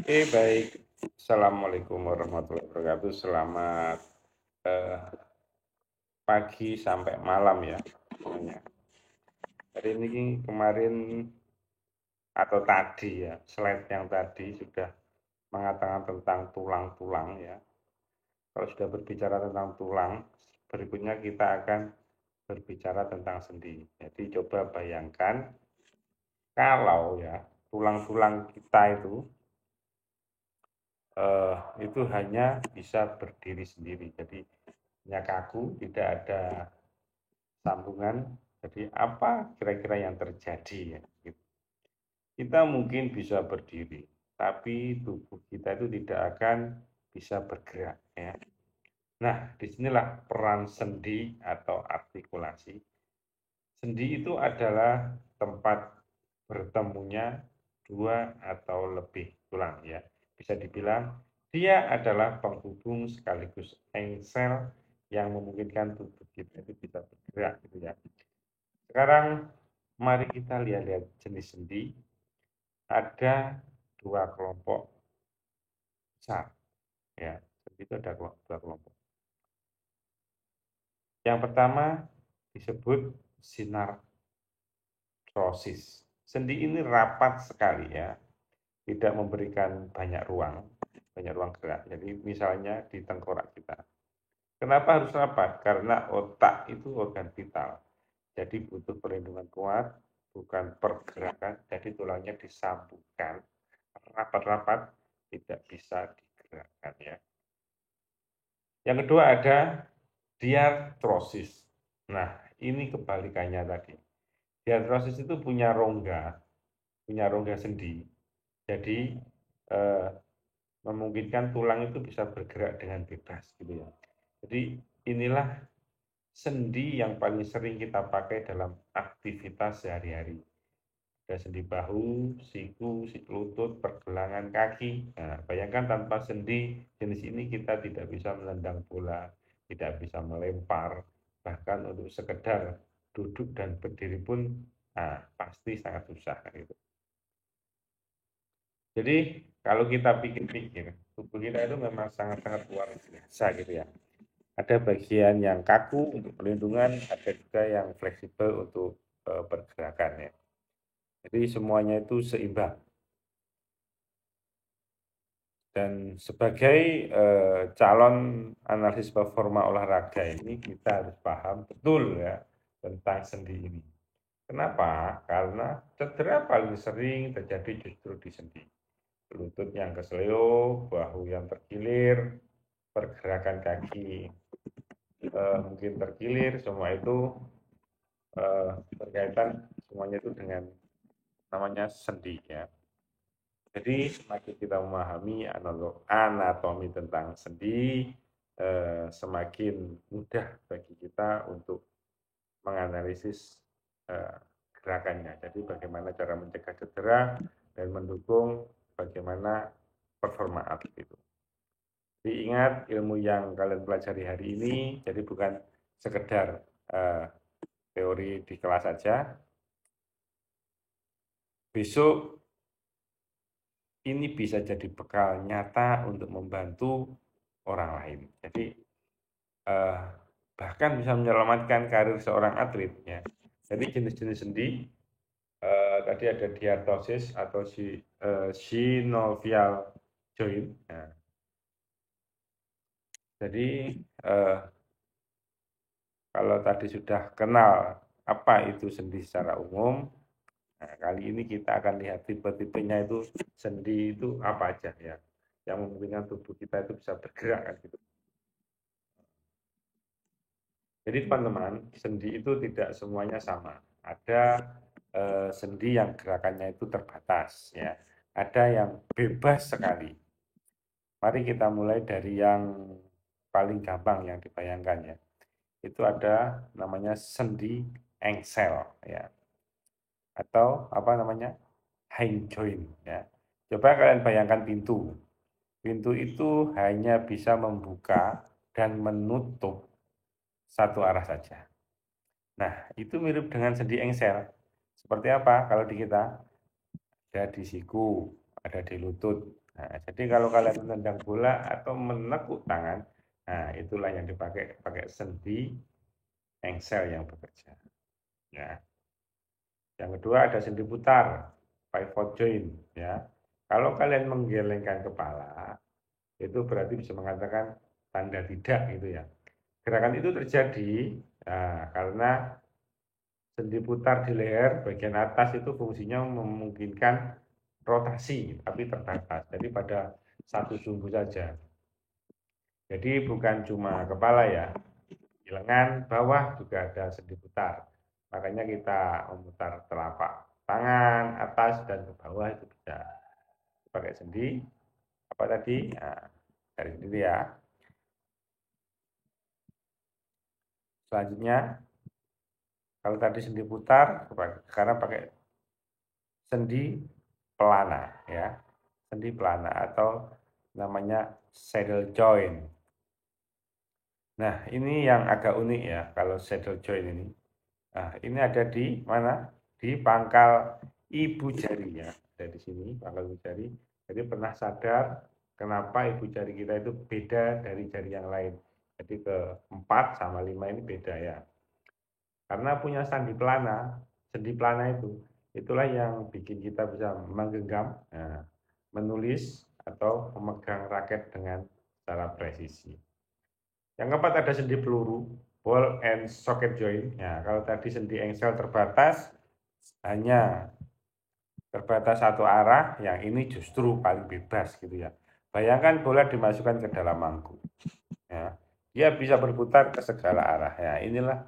Baik. Assalamualaikum warahmatullahi wabarakatuh. Selamat eh, pagi sampai malam ya semuanya. Hari ini kemarin atau tadi ya, slide yang tadi sudah mengatakan tentang tulang-tulang ya. Kalau sudah berbicara tentang tulang, berikutnya kita akan berbicara tentang sendi. Jadi coba bayangkan kalau ya tulang-tulang kita itu hanya bisa berdiri sendiri. Jadi hanya kaku, tidak ada sambungan. Jadi apa kira-kira yang terjadi ya? Kita mungkin bisa berdiri, tapi tubuh kita itu tidak akan bisa bergerak ya. Nah, disinilah peran sendi atau artikulasi. Sendi itu adalah tempat bertemunya dua atau lebih tulang ya. Bisa dibilang dia adalah penghubung sekaligus engsel yang memungkinkan tubuh kita itu bisa bergerak gitu ya. Sekarang mari kita lihat-lihat jenis sendi. Ada dua kelompok besar ya. Sendi itu ada dua kelompok. Yang pertama disebut sinartrosis. Sendi ini rapat sekali ya, tidak memberikan banyak ruang gerak. Jadi misalnya di tengkorak kita. Kenapa harus rapat? Karena otak itu organ vital. Jadi butuh perlindungan kuat, bukan pergerakan. Jadi tulangnya disambungkan rapat-rapat, tidak bisa digerakkan ya. Yang kedua ada diartrosis. Nah, ini kebalikannya tadi. Diartrosis itu punya rongga sendi. Jadi eh, memungkinkan tulang itu bisa bergerak dengan bebas gitu ya. Jadi inilah sendi yang paling sering kita pakai dalam aktivitas sehari-hari. Ada sendi bahu, siku, lutut, pergelangan kaki. Nah, bayangkan tanpa sendi jenis ini kita tidak bisa menendang bola, tidak bisa melempar, bahkan untuk sekedar duduk dan berdiri pun pasti sangat susah gitu. Jadi kalau kita pikir-pikir, tubuh kita itu memang sangat-sangat luar biasa gitu ya. Ada bagian yang kaku untuk perlindungan, ada juga yang fleksibel untuk pergerakan ya. Jadi semuanya itu seimbang. Dan sebagai calon analisis performa olahraga ini kita harus paham betul ya tentang sendi ini. Kenapa? Karena cedera paling sering terjadi justru di sendi. Lutut yang keseleo, bahu yang terkilir, pergerakan kaki mungkin terkilir, semua itu berkaitan semuanya itu dengan namanya sendi ya. Jadi semakin kita memahami anatomi tentang sendi, semakin mudah bagi kita untuk menganalisis gerakannya. Jadi bagaimana cara mencegah cedera dan mendukung bagaimana performa atlet itu. Jadi ingat ilmu yang kalian pelajari hari ini, jadi bukan sekedar teori di kelas saja. Besok ini bisa jadi bekal nyata untuk membantu orang lain. Jadi bahkan bisa menyelamatkan karir seorang atlet ya. Jadi jenis-jenis sendi tadi ada diartrosis atau synovial joint. Nah, jadi kalau tadi sudah kenal apa itu sendi secara umum, nah, kali ini kita akan lihat tipe-tipenya itu sendi itu apa aja ya, yang memungkinkan tubuh kita itu bisa bergerak kan gitu. Jadi teman-teman, sendi itu tidak semuanya sama. Ada sendi yang gerakannya itu terbatas ya. Ada yang bebas sekali. Mari kita mulai dari yang paling gampang yang dibayangkan ya. Itu ada namanya sendi engsel ya. Atau apa namanya? Hang joint ya. Coba kalian bayangkan pintu. Pintu itu hanya bisa membuka dan menutup satu arah saja. Nah, itu mirip dengan sendi engsel. Seperti apa kalau di kita? Ada di siku, ada di lutut. Nah, jadi kalau kalian menendang bola atau menekuk tangan, nah itulah yang pakai sendi engsel yang bekerja. Ya. Yang kedua ada sendi putar, pivot joint. Ya. Kalau kalian menggelengkan kepala, itu berarti bisa mengatakan tanda tidak gitu ya. Gerakan itu terjadi karena sendi putar di leher bagian atas itu fungsinya memungkinkan rotasi, tapi terbatas. Jadi pada satu sumbu saja. Jadi bukan cuma kepala ya, di lengan bawah juga ada sendi putar. Makanya kita memutar telapak tangan, atas dan ke bawah itu bisa pakai sendi apa tadi? Nah, dari sendiri ya. Selanjutnya, kalau tadi sendi putar, sekarang pakai sendi pelana ya. Sendi pelana atau namanya saddle joint. Nah, ini yang agak unik ya kalau saddle joint ini. Nah, ini ada di mana? Di pangkal ibu jari ya. Ada di sini pangkal ibu jari. Jadi pernah sadar kenapa ibu jari kita itu beda dari jari yang lain. Jadi ke 4 sama 5 ini beda ya. Karena punya sendi pelana itu, itulah yang bikin kita bisa menggenggam, nah, menulis atau memegang raket dengan secara presisi. Yang keempat ada sendi peluru, ball and socket joint. Nah, kalau tadi sendi engsel hanya terbatas satu arah, yang ini justru paling bebas gitu ya. Bayangkan bola dimasukkan ke dalam mangkuk. Ya, dia bisa berputar ke segala arah. Ya, inilah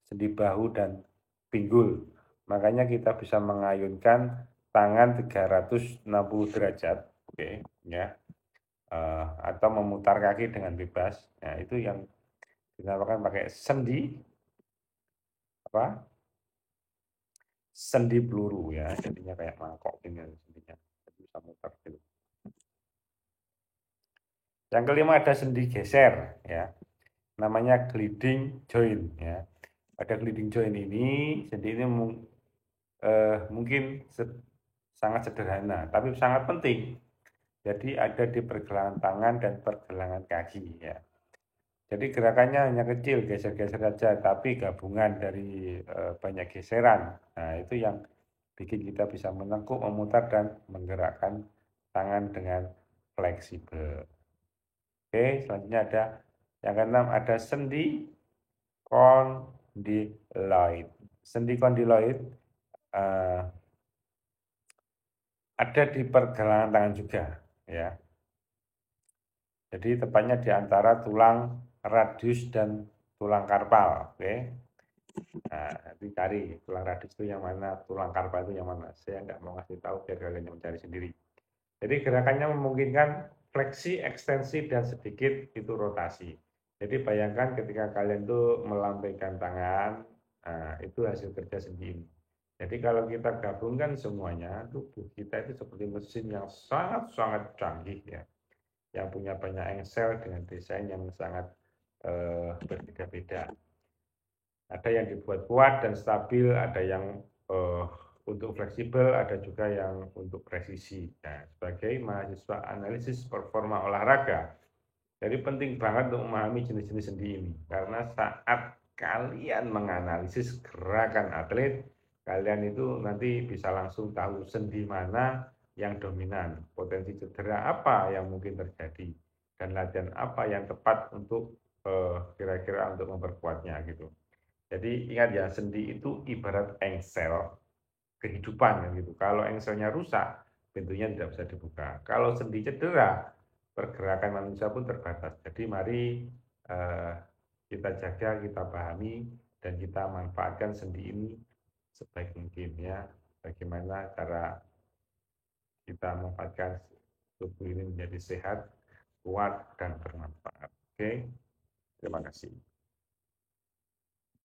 sendi bahu dan pinggul. Makanya kita bisa mengayunkan tangan 360 derajat, oke, ya, atau memutar kaki dengan bebas. Nah, itu yang dinamakan pakai sendi apa? Sendi peluru ya, jadinya kayak mangkok ini sendinya. Jadi bisa mutar gitu. Yang kelima ada sendi geser ya. Namanya gliding joint ya. Pada gliding joint ini, sendi ini mungkin sangat sederhana, tapi sangat penting. Jadi ada di pergelangan tangan dan pergelangan kaki ya. Jadi gerakannya hanya kecil, geser-geser saja, tapi gabungan dari banyak geseran. Nah, itu yang bikin kita bisa menekuk, memutar, dan menggerakkan tangan dengan fleksibel. Oke, selanjutnya ada yang keenam ada sendi kondyloid. Sendi kondyloid uh, ada di pergelangan tangan juga, ya. Jadi tepatnya di antara tulang radius dan tulang karpal, oke. Nah, nanti cari tulang radius itu yang mana, tulang karpal itu yang mana. Saya nggak mau ngasih tahu biar kalian yang mencari sendiri. Jadi gerakannya memungkinkan fleksi, ekstensi, dan sedikit itu rotasi. Jadi bayangkan ketika kalian tuh melambaikan tangan, nah, itu hasil kerja sendi ini. Jadi kalau kita gabungkan semuanya, tubuh kita itu seperti mesin yang sangat-sangat canggih ya, yang punya banyak engsel dengan desain yang sangat berbeda-beda. Ada yang dibuat kuat dan stabil, ada yang untuk fleksibel, ada juga yang untuk presisi. Nah, sebagai mahasiswa analisis performa olahraga, jadi penting banget untuk memahami jenis-jenis sendi ini. Karena saat kalian menganalisis gerakan atlet, kalian itu nanti bisa langsung tahu sendi mana yang dominan, potensi cedera apa yang mungkin terjadi, dan latihan apa yang tepat untuk kira-kira untuk memperkuatnya gitu. Jadi ingat ya, sendi itu ibarat engsel kehidupan gitu. Kalau engselnya rusak, pintunya tidak bisa dibuka. Kalau sendi cedera, pergerakan manusia pun terbatas. Jadi mari eh, kita jaga, kita pahami, dan kita manfaatkan sendi ini sebaik mungkin ya. Bagaimana cara kita memanfaatkan tubuh ini menjadi sehat, kuat, dan bermanfaat. Oke, terima kasih.